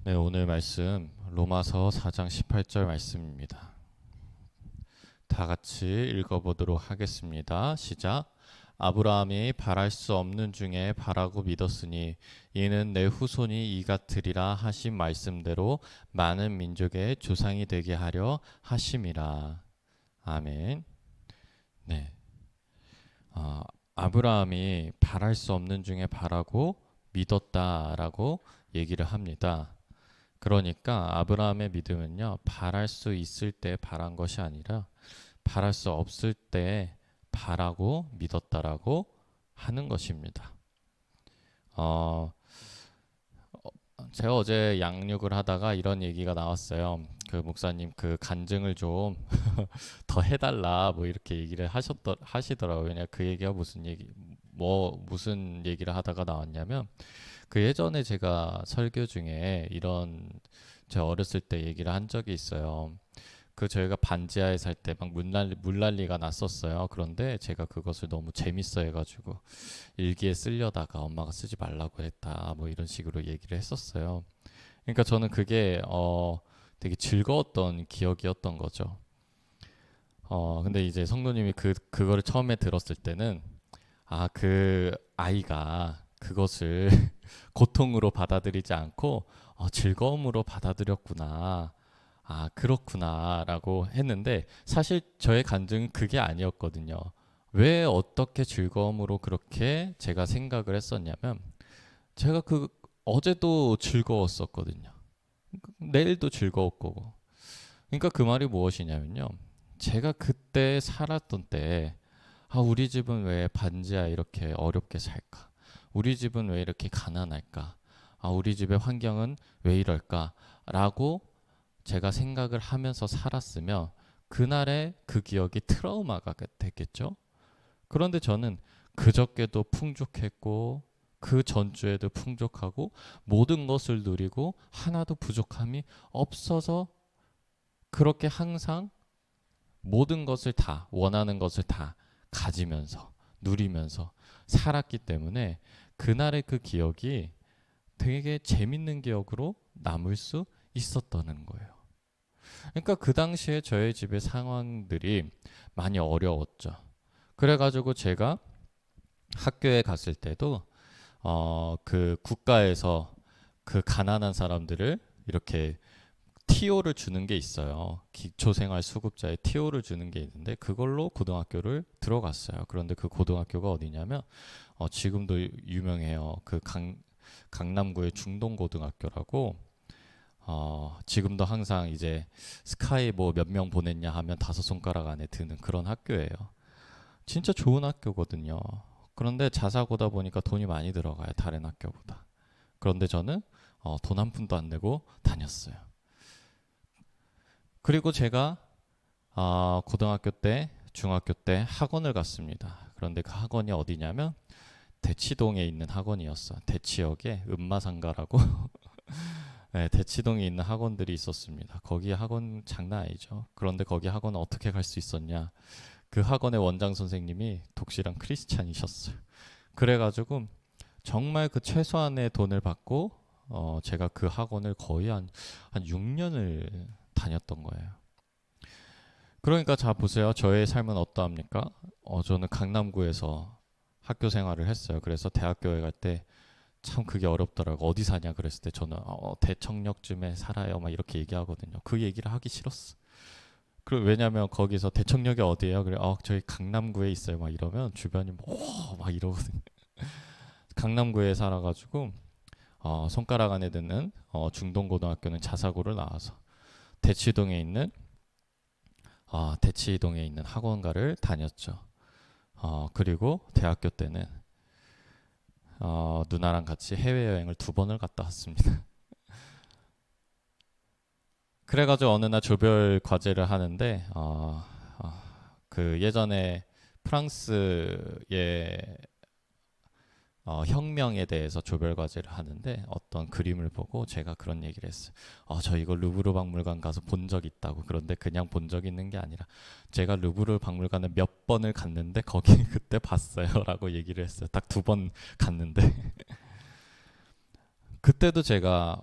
네, 오늘 말씀 로마서 4장 18절 말씀입니다. 다 같이 읽어보도록 하겠습니다. 시작. 아브라함이 바랄 수 없는 중에 바라고 믿었으니 이는 내 후손이 이같으리라 하신 말씀대로 많은 민족의 조상이 되게 하려 하심이라. 아멘. 네, 아, 아브라함이 바랄 수 없는 중에 바라고 믿었다라고 얘기를 합니다. 그러니까 아브라함의 믿음은요, 바랄 수 있을 때 바란 것이 아니라 바랄 수 없을 때 바라고 믿었다라고 하는 것입니다. 어, 제가 어제 양육을 하다가 이런 얘기가 나왔어요. 그 목사님 그 간증을 좀 더 해달라 뭐 이렇게 얘기를 하시더라고요. 그냥 그 얘기가 무슨 얘기를 하다가 나왔냐면 그 예전에 제가 설교 중에 이런 제 어렸을 때 얘기를 한 적이 있어요. 그 저희가 반지하에 살 때 막 물난리가 났었어요. 그런데 제가 그것을 너무 재밌어 해가지고 일기에 쓰려다가 엄마가 쓰지 말라고 했다. 뭐 이런 식으로 얘기를 했었어요. 그러니까 저는 그게 되게 즐거웠던 기억이었던 거죠. 근데 이제 성도님이 그거를 처음에 들었을 때는 그 아이가 그것을 고통으로 받아들이지 않고 즐거움으로 받아들였구나. 그렇구나라고 했는데 사실 저의 간증은 그게 아니었거든요. 왜 어떻게 즐거움으로 그렇게 제가 생각을 했었냐면 제가 어제도 즐거웠었거든요. 내일도 즐거울 거고. 그러니까 그 말이 무엇이냐면요. 제가 그때 살았던 때 우리 집은 왜 반지하 이렇게 어렵게 살까? 우리 집은 왜 이렇게 가난할까? 우리 집의 환경은 왜 이럴까? 라고 제가 생각을 하면서 살았으면 그날의 그 기억이 트라우마가 됐겠죠? 그런데 저는 그저께도 풍족했고 그 전주에도 풍족하고 모든 것을 누리고 하나도 부족함이 없어서 그렇게 항상 모든 것을 다 원하는 것을 다 가지면서 누리면서 살았기 때문에 그날의 그 기억이 되게 재밌는 기억으로 남을 수 있었다는 거예요. 그러니까 그 당시에 저희 집의 상황들이 많이 어려웠죠. 그래가지고 제가 학교에 갔을 때도 그 국가에서 그 가난한 사람들을 이렇게 TO를 주는 게 있어요. 기초생활수급자에 TO를 주는 게 있는데 그걸로 고등학교를 들어갔어요. 그런데 그 고등학교가 어디냐면 지금도 유명해요. 강남구의 중동고등학교라고 지금도 항상 이제 스카이 뭐 몇 명 보냈냐 하면 다섯 손가락 안에 드는 그런 학교예요. 진짜 좋은 학교거든요. 그런데 자사고다 보니까 돈이 많이 들어가요. 다른 학교보다. 그런데 저는 돈 한 푼도 안 내고 다녔어요. 그리고 제가 고등학교 때, 중학교 때 학원을 갔습니다. 그런데 그 학원이 어디냐면 대치동에 있는 학원이었어요. 대치역에 음마상가라고 네, 대치동에 있는 학원들이 있었습니다. 거기 학원 장난 아니죠. 그런데 거기 학원은 어떻게 갈 수 있었냐? 그 학원의 원장 선생님이 독실한 크리스찬이셨어요. 그래가지고 정말 그 최소한의 돈을 받고 제가 그 학원을 거의 한 6년을 다녔던 거예요. 그러니까 자 보세요. 저의 삶은 어떠합니까? 저는 강남구에서 학교 생활을 했어요. 그래서 대학교에 갈 때 참 그게 어렵더라고. 어디 사냐 그랬을 때 저는 대청역쯤에 살아요. 막 이렇게 얘기하거든요. 그 얘기를 하기 싫었어. 왜냐면 거기서 대청역이 어디예요? 그래, 저희 강남구에 있어요. 막 이러면 주변이 막 이러거든요. 강남구에 살아가지고 손가락 안에 드는 중동고등학교는 자사고를 나와서 대치동에 있는 학원가를 다녔죠. 그리고 대학교 때는 누나랑 같이 해외여행을 2번을 갔다 왔습니다. 그래가지고 어느 날 조별 과제를 하는데 그 예전에 프랑스의 혁명에 대해서 조별 과제를 하는데 어떤 그림을 보고 제가 그런 얘기를 했어요. 저 이거 루브르 박물관 가서 본 적 있다고. 그런데 그냥 본 적 있는 게 아니라 제가 루브르 박물관에 몇 번을 갔는데 거기 그때 봤어요라고 얘기를 했어요. 딱 2번 갔는데 그때도 제가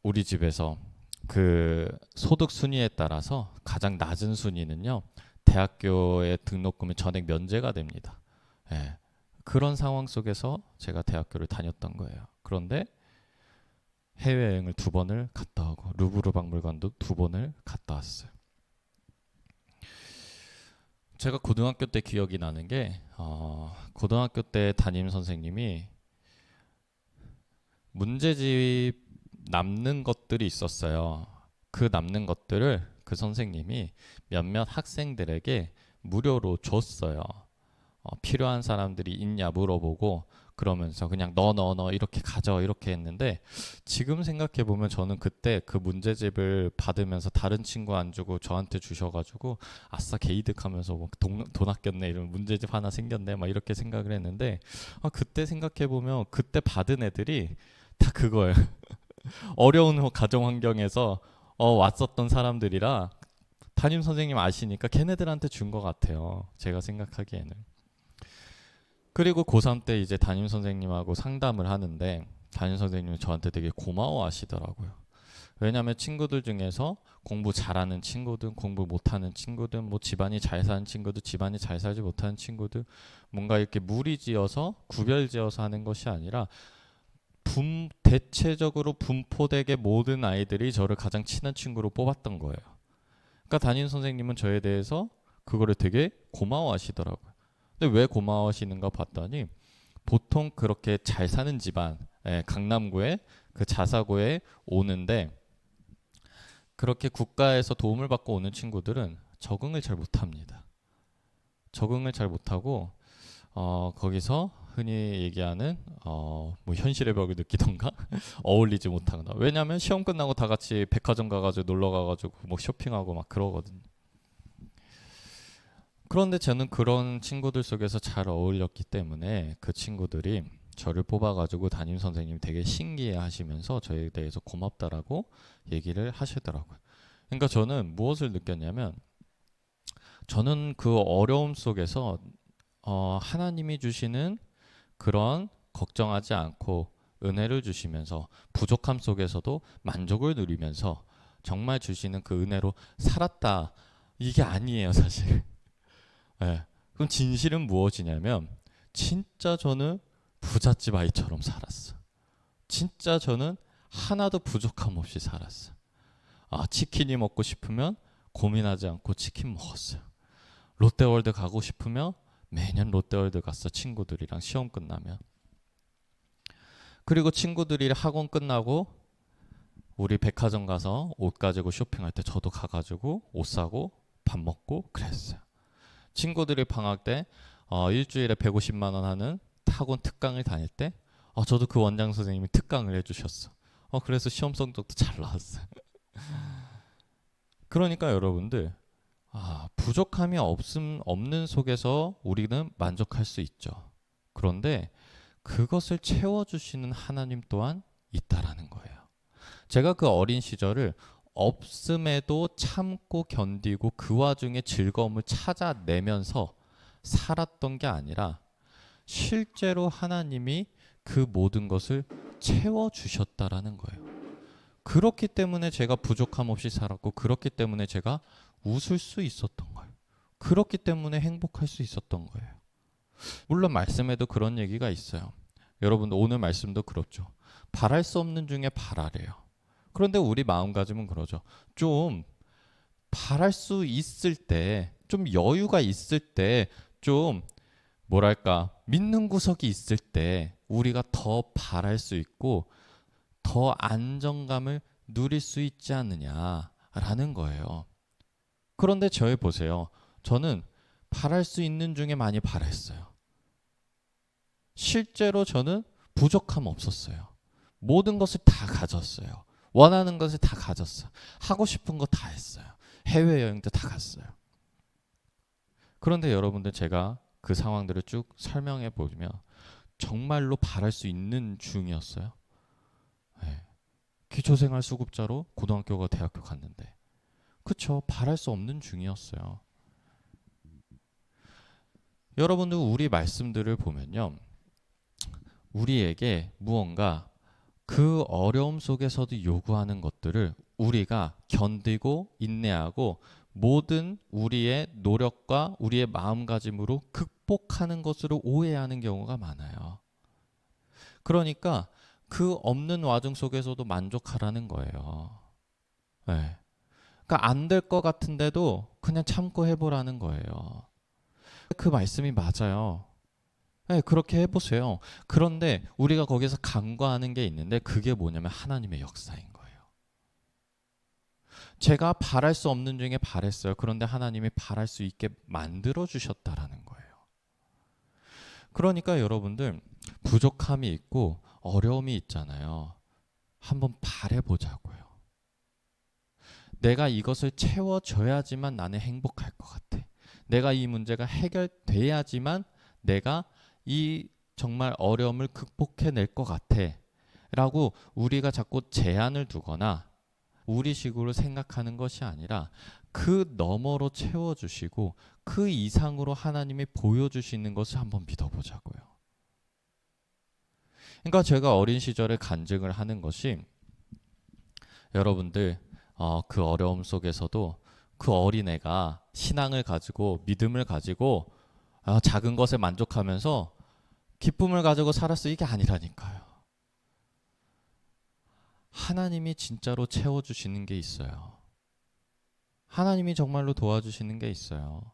우리 집에서 그 소득 순위에 따라서 가장 낮은 순위는요, 대학교에 등록금이 전액 면제가 됩니다. 예. 그런 상황 속에서 제가 대학교를 다녔던 거예요. 그런데 해외여행을 2번을 갔다 오고 루브르 박물관도 2번을 갔다 왔어요. 제가 고등학교 때 기억이 나는 게 고등학교 때 담임 선생님이 문제집 남는 것들이 있었어요. 그 남는 것들을 그 선생님이 몇몇 학생들에게 무료로 줬어요. 필요한 사람들이 있냐 물어보고 그러면서 그냥 너 이렇게 가져 이렇게 했는데, 지금 생각해 보면 저는 그때 그 문제집을 받으면서 다른 친구 안 주고 저한테 주셔가지고 아싸 개이득하면서 뭐 돈 아꼈네, 이런 문제집 하나 생겼네 막 이렇게 생각을 했는데, 그때 생각해 보면 그때 받은 애들이 다 그거예요. 어려운 가정 환경에서 왔었던 사람들이라 담임 선생님 아시니까 걔네들한테 준 것 같아요. 제가 생각하기에는. 그리고 고3 때 이제 담임 선생님하고 상담을 하는데 담임 선생님이 저한테 되게 고마워하시더라고요. 왜냐하면 친구들 중에서 공부 잘하는 친구들, 공부 못하는 친구들, 뭐 집안이 잘 사는 친구들, 집안이 잘 살지 못하는 친구들, 뭔가 이렇게 무리지어서 구별지어서 하는 것이 아니라 대체적으로 분포되게 모든 아이들이 저를 가장 친한 친구로 뽑았던 거예요. 그러니까 담임 선생님은 저에 대해서 그거를 되게 고마워하시더라고요. 근데 왜 고마워하시는가 봤더니 보통 그렇게 잘 사는 집안, 강남구에 그 자사고에 오는데 그렇게 국가에서 도움을 받고 오는 친구들은 적응을 잘 못합니다. 적응을 잘 못하고 거기서 흔히 얘기하는 뭐 현실의 벽을 느끼던가 어울리지 못하거나, 왜냐하면 시험 끝나고 다 같이 백화점 가가지고 놀러 가가지고 뭐 쇼핑하고 막 그러거든요. 그런데 저는 그런 친구들 속에서 잘 어울렸기 때문에 그 친구들이 저를 뽑아가지고 담임 선생님이 되게 신기해 하시면서 저에 대해서 고맙다라고 얘기를 하시더라고요. 그러니까 저는 무엇을 느꼈냐면, 저는 그 어려움 속에서 하나님이 주시는 그런 걱정하지 않고 은혜를 주시면서 부족함 속에서도 만족을 누리면서 정말 주시는 그 은혜로 살았다. 이게 아니에요, 사실. 네. 그럼 진실은 무엇이냐면, 진짜 저는 부잣집 아이처럼 살았어. 진짜 저는 하나도 부족함 없이 살았어. 치킨이 먹고 싶으면 고민하지 않고 치킨 먹었어요. 롯데월드 가고 싶으면 매년 롯데월드 갔어, 친구들이랑 시험 끝나면. 그리고 친구들이 학원 끝나고 우리 백화점 가서 옷 가지고 쇼핑할 때 저도 가가지고 옷 사고 밥 먹고 그랬어요. 친구들이 방학 때 일주일에 150만 원 하는 학원 특강을 다닐 때 저도 그 원장 선생님이 특강을 해주셨어. 그래서 시험 성적도 잘 나왔어요. 그러니까 여러분들, 부족함이 없는 속에서 우리는 만족할 수 있죠. 그런데 그것을 채워주시는 하나님 또한 있다라는 거예요. 제가 그 어린 시절을 없음에도 참고 견디고 그 와중에 즐거움을 찾아내면서 살았던 게 아니라 실제로 하나님이 그 모든 것을 채워주셨다라는 거예요. 그렇기 때문에 제가 부족함 없이 살았고, 그렇기 때문에 제가 웃을 수 있었던 거예요. 그렇기 때문에 행복할 수 있었던 거예요. 물론 말씀에도 그런 얘기가 있어요. 여러분 오늘 말씀도 그렇죠. 바랄 수 없는 중에 바라래요. 그런데 우리 마음가짐은 그러죠. 좀 바랄 수 있을 때, 좀 여유가 있을 때, 좀 뭐랄까 믿는 구석이 있을 때 우리가 더 바랄 수 있고 더 안정감을 누릴 수 있지 않느냐라는 거예요. 그런데 저희 보세요. 저는 바랄 수 있는 중에 많이 바랬어요. 실제로 저는 부족함 없었어요. 모든 것을 다 가졌어요. 원하는 것을 다 가졌어요. 하고 싶은 거 다 했어요. 해외여행도 다 갔어요. 그런데 여러분들, 제가 그 상황들을 쭉 설명해 보면 정말로 바랄 수 있는 중이었어요. 네. 기초생활 수급자로 고등학교가 대학교 갔는데, 그쵸, 바랄 수 없는 중이었어요. 여러분들 우리 말씀들을 보면요, 우리에게 무언가 그 어려움 속에서도 요구하는 것들을 우리가 견디고 인내하고 모든 우리의 노력과 우리의 마음가짐으로 극복하는 것으로 오해하는 경우가 많아요. 그러니까 그 없는 와중 속에서도 만족하라는 거예요. 네. 그러니까 안 될 것 같은데도 그냥 참고 해보라는 거예요. 그 말씀이 맞아요. 네, 그렇게 해보세요. 그런데 우리가 거기서 간과하는 게 있는데 그게 뭐냐면 하나님의 역사인 거예요. 제가 바랄 수 없는 중에 바랬어요. 그런데 하나님이 바랄 수 있게 만들어 주셨다라는 거예요. 그러니까 여러분들 부족함이 있고 어려움이 있잖아요. 한번 바래보자고요. 내가 이것을 채워줘야지만 나는 행복할 것 같아. 내가 이 문제가 해결돼야지만 내가 이 정말 어려움을 극복해낼 것 같아. 라고 우리가 자꾸 제한을 두거나 우리식으로 생각하는 것이 아니라 그 너머로 채워주시고 그 이상으로 하나님이 보여주시는 것을 한번 믿어보자고요. 그러니까 제가 어린 시절에 간증을 하는 것이 여러분들 그 어려움 속에서도 그 어린애가 신앙을 가지고 믿음을 가지고 작은 것에 만족하면서 기쁨을 가지고 살았어 이게 아니라니까요. 하나님이 진짜로 채워주시는 게 있어요. 하나님이 정말로 도와주시는 게 있어요.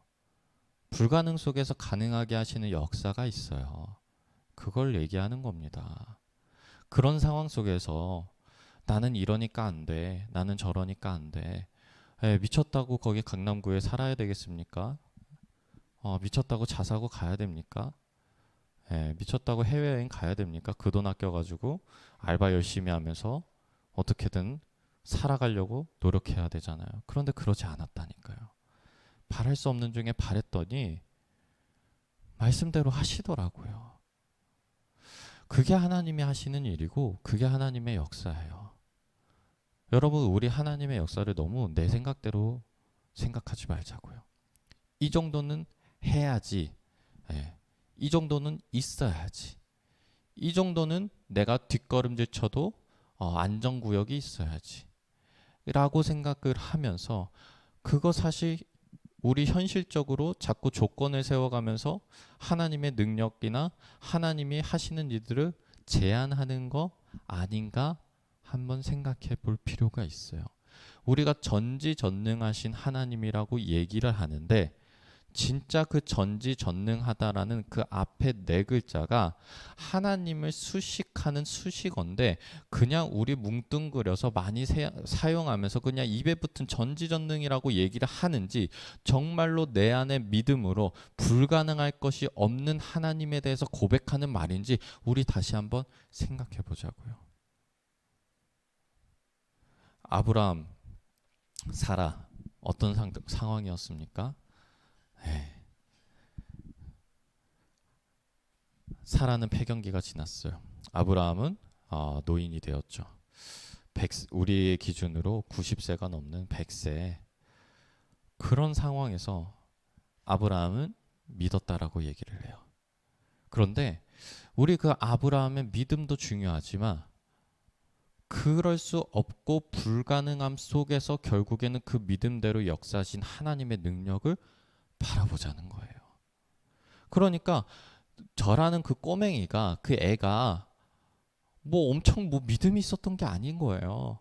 불가능 속에서 가능하게 하시는 역사가 있어요. 그걸 얘기하는 겁니다. 그런 상황 속에서 나는 이러니까 안 돼. 나는 저러니까 안 돼. 미쳤다고 거기 강남구에 살아야 되겠습니까? 미쳤다고 자사고 가야 됩니까? 미쳤다고 해외여행 가야 됩니까? 그 돈 아껴가지고 알바 열심히 하면서 어떻게든 살아가려고 노력해야 되잖아요. 그런데 그러지 않았다니까요. 바랄 수 없는 중에 바랬더니 말씀대로 하시더라고요. 그게 하나님이 하시는 일이고 그게 하나님의 역사예요. 여러분 우리 하나님의 역사를 너무 내 생각대로 생각하지 말자고요. 이 정도는 해야지. 이 정도는 있어야지. 이 정도는 내가 뒷걸음질 쳐도 안전구역이 있어야지. 라고 생각을 하면서 그거 사실 우리 현실적으로 자꾸 조건을 세워가면서 하나님의 능력이나 하나님이 하시는 일들을 제한하는 거 아닌가 한번 생각해 볼 필요가 있어요. 우리가 전지전능하신 하나님이라고 얘기를 하는데 진짜 그 전지전능하다라는 그 앞에 네 글자가 하나님을 수식하는 수식어인데 그냥 우리 뭉뚱그려서 많이 사용하면서 그냥 입에 붙은 전지전능이라고 얘기를 하는지 정말로 내 안의 믿음으로 불가능할 것이 없는 하나님에 대해서 고백하는 말인지 우리 다시 한번 생각해 보자고요. 아브라함, 사라 어떤 상황이었습니까? 사라는 폐경기가 지났어요. 아브라함은 노인이 되었죠. 우리의 기준으로 90세가 넘는 100세. 그런 상황에서 아브라함은 믿었다라고 얘기를 해요. 그런데 우리 그 아브라함의 믿음도 중요하지만 그럴 수 없고 불가능함 속에서 결국에는 그 믿음대로 역사하신 하나님의 능력을 바라보자는 거예요. 그러니까 저라는 그 꼬맹이가 그 애가 뭐 엄청 뭐 믿음이 있었던 게 아닌 거예요.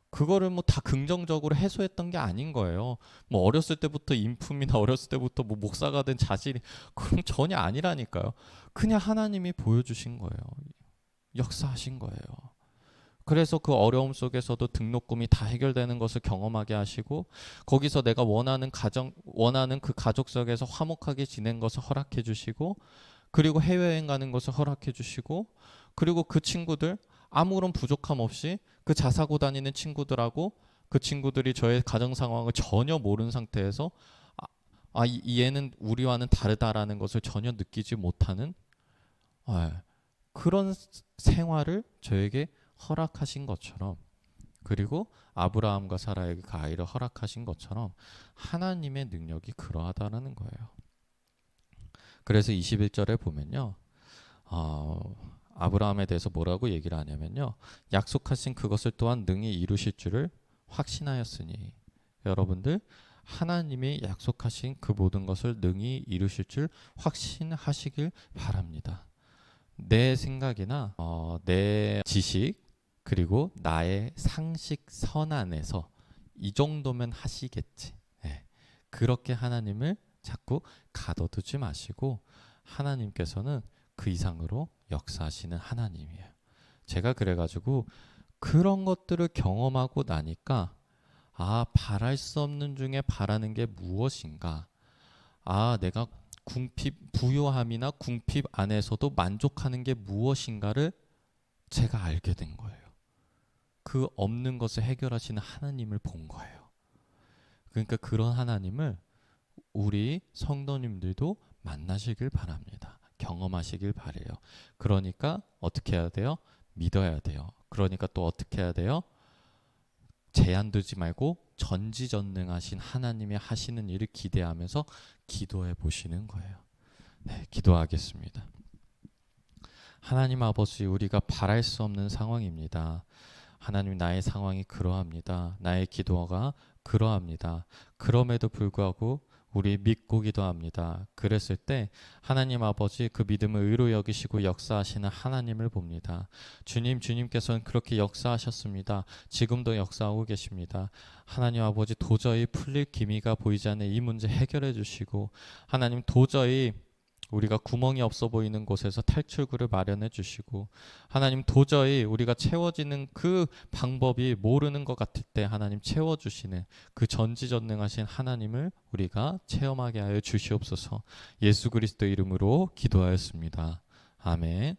그거를 뭐 다 긍정적으로 해소했던 게 아닌 거예요. 뭐 어렸을 때부터 인품이나 어렸을 때부터 뭐 목사가 된 자질이 그럼 전혀 아니라니까요. 그냥 하나님이 보여주신 거예요. 역사하신 거예요. 그래서 그 어려움 속에서도 등록금이 다 해결되는 것을 경험하게 하시고 거기서 내가 원하는 그 가족 속에서 화목하게 지낸 것을 허락해 주시고 그리고 해외여행 가는 것을 허락해 주시고 그리고 그 친구들 아무런 부족함 없이 그 자사고 다니는 친구들하고 그 친구들이 저의 가정 상황을 전혀 모르는 상태에서 이 얘는 우리와는 다르다라는 것을 전혀 느끼지 못하는 그런 생활을 저에게 허락하신 것처럼 그리고 아브라함과 사라에게 그 아이를 허락하신 것처럼 하나님의 능력이 그러하다라는 거예요. 그래서 21절에 보면요. 아브라함에 대해서 뭐라고 얘기를 하냐면요. 약속하신 그것을 또한 능히 이루실 줄을 확신하였으니. 여러분들, 하나님이 약속하신 그 모든 것을 능히 이루실 줄 확신하시길 바랍니다. 내 생각이나 내 지식 그리고 나의 상식 선안에서 이 정도면 하시겠지. 네. 그렇게 하나님을 자꾸 가둬두지 마시고 하나님께서는 그 이상으로 역사하시는 하나님이에요. 제가 그래가지고 그런 것들을 경험하고 나니까 바랄 수 없는 중에 바라는 게 무엇인가? 내가 궁핍, 부요함이나 궁핍 안에서도 만족하는 게 무엇인가를 제가 알게 된 거예요. 그 없는 것을 해결하시는 하나님을 본 거예요. 그러니까 그런 하나님을 우리 성도님들도 만나시길 바랍니다. 경험하시길 바래요. 그러니까 어떻게 해야 돼요? 믿어야 돼요. 그러니까 또 어떻게 해야 돼요? 제한 두지 말고 전지전능하신 하나님이 하시는 일을 기대하면서 기도해 보시는 거예요. 네, 기도하겠습니다. 하나님 아버지, 우리가 바랄 수 없는 상황입니다. 하나님, 나의 상황이 그러합니다. 나의 기도가 그러합니다. 그럼에도 불구하고 우리 믿고 기도합니다. 그랬을 때 하나님 아버지, 그 믿음을 의로 여기시고 역사하시는 하나님을 봅니다. 주님께서는 그렇게 역사하셨습니다. 지금도 역사하고 계십니다. 하나님 아버지, 도저히 풀릴 기미가 보이지 않는 이 문제 해결해 주시고, 하나님 도저히 우리가 구멍이 없어 보이는 곳에서 탈출구를 마련해 주시고, 하나님 도저히 우리가 채워지는 그 방법이 모르는 것 같을 때 하나님 채워주시는 그 전지전능하신 하나님을 우리가 체험하게 하여 주시옵소서. 예수 그리스도 이름으로 기도하였습니다. 아멘.